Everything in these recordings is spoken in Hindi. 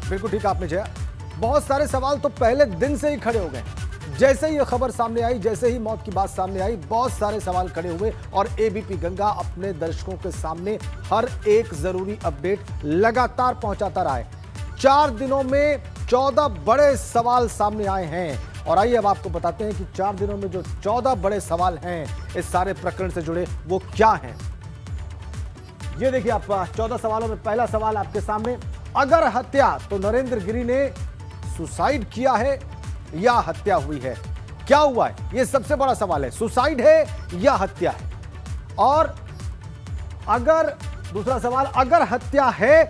बिल्कुल ठीक आपने जया। बहुत सारे सवाल तो पहले दिन से ही खड़े हो गए। जैसे ही ये खबर सामने आई, जैसे ही मौत की बात सामने आई, बहुत सारे सवाल खड़े हुए और एबीपी गंगा अपने दर्शकों के सामने हर एक जरूरी अपडेट लगातार पहुंचाता रहा है। 4 दिनों में 14 बड़े सवाल सामने आए हैं और आइए अब आपको बताते हैं कि 4 दिनों में जो 14 बड़े सवाल हैं इस सारे प्रकरण से जुड़े वो क्या हैं। ये देखिए आप 14 सवालों में पहला सवाल आपके सामने, अगर हत्या तो नरेंद्र गिरी ने सुसाइड किया है या हत्या हुई है? क्या हुआ है? यह सबसे बड़ा सवाल है, सुसाइड है या हत्या है। और अगर दूसरा सवाल, अगर हत्या है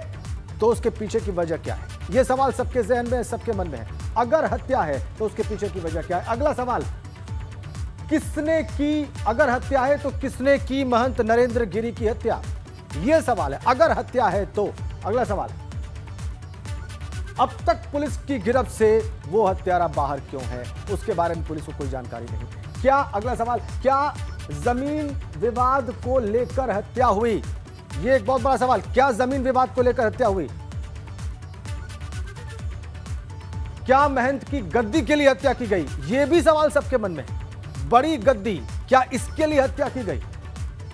तो उसके पीछे की वजह क्या है? यह सवाल सबके जहन में है, सबके मन में है। अगर हत्या है तो उसके पीछे की वजह क्या है? अगला सवाल, किसने की, अगर हत्या है तो किसने की महंत नरेंद्र गिरी की हत्या? यह सवाल है, अगर हत्या है तो। अगला सवाल, अब तक पुलिस की गिरफ्त से वो हत्यारा बाहर क्यों है? उसके बारे में पुलिस को कोई जानकारी नहीं। क्या, अगला सवाल, क्या जमीन विवाद को लेकर हत्या हुई? ये एक बहुत बड़ा सवाल, क्या जमीन विवाद को लेकर हत्या हुई? क्या महंत की गद्दी के लिए हत्या की गई? यह भी सवाल सबके मन में है। बड़ी गद्दी, क्या इसके लिए हत्या की गई?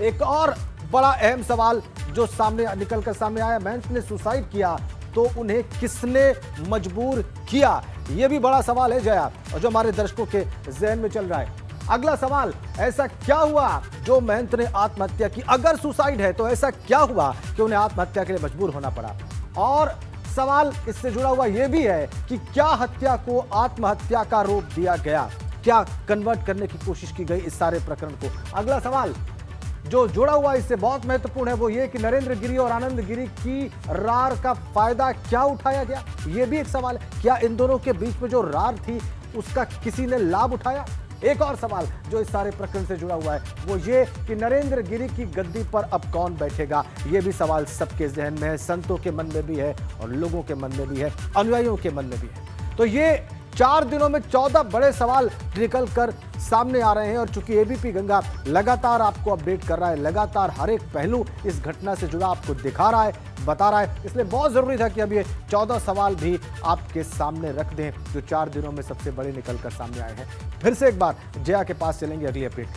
एक और बड़ा अहम सवाल जो सामने निकलकर सामने आया, महंत ने सुसाइड किया तो उन्हें किसने मजबूर किया? यह भी बड़ा सवाल है जया, और जो हमारे दर्शकों के जहन में चल रहा है। अगला सवाल, ऐसा क्या हुआ जो महंत ने आत्महत्या की? अगर सुसाइड है तो ऐसा क्या हुआ कि उन्हें आत्महत्या के लिए मजबूर होना पड़ा? और सवाल इससे जुड़ा हुआ यह भी है कि क्या हत्या को आत्महत्या का रूप दिया गया? क्या कन्वर्ट करने की कोशिश की गई इस सारे प्रकरण को? अगला सवाल जो जुड़ा हुआ इससे बहुत महत्वपूर्ण है वो ये कि नरेंद्र गिरी और आनंद गिरी की रार का फायदा क्या उठाया गया? ये भी एक सवाल है। क्या इन दोनों के बीच में जो रार थी उसका किसी ने लाभ उठाया? एक और सवाल जो इस सारे प्रकरण से जुड़ा हुआ है वो ये कि नरेंद्र गिरी की गद्दी पर अब कौन बैठेगा? ये भी सवाल सबके जहन में है, संतों के मन में भी है और लोगों के मन में भी है, अनुयायियों के मन में भी है। तो ये 4 दिनों में 14 बड़े सवाल निकल कर सामने आ रहे हैं और चूंकि एबीपी गंगा लगातार आपको अपडेट कर रहा है, लगातार हर एक पहलू इस घटना से जुड़ा आपको दिखा रहा है, बता रहा है, इसलिए बहुत जरूरी था कि अब ये 14 सवाल भी आपके सामने रख दें जो 4 दिनों में सबसे बड़े निकल कर सामने आए हैं। फिर से एक बार जया के पास चलेंगे अगली अपडेट।